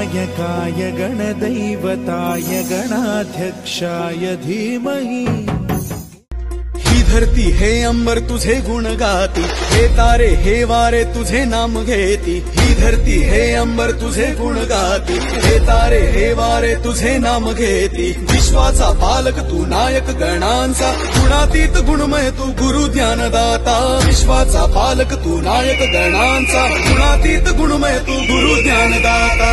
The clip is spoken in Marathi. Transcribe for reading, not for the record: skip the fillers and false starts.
गणनायकाय गणदैवताय गणाध्यक्षाय धीमहि। ही धरती हे अंबर तुझे गुण गाती, हे तारे हे वारे तुझे नाम घेती। ही धरती हे अंबर तुझे गुण गाती, हे तारे हे वारे तुझे नाम घेती। विश्वाचा पालक तू नायक गणांचा, गुणातीत गुणमय तू गुरु ज्ञानदाता। विश्वाचा पालक तू नायक गणांचा, गुणातीत गुणमय तू गुरु ज्ञानदाता।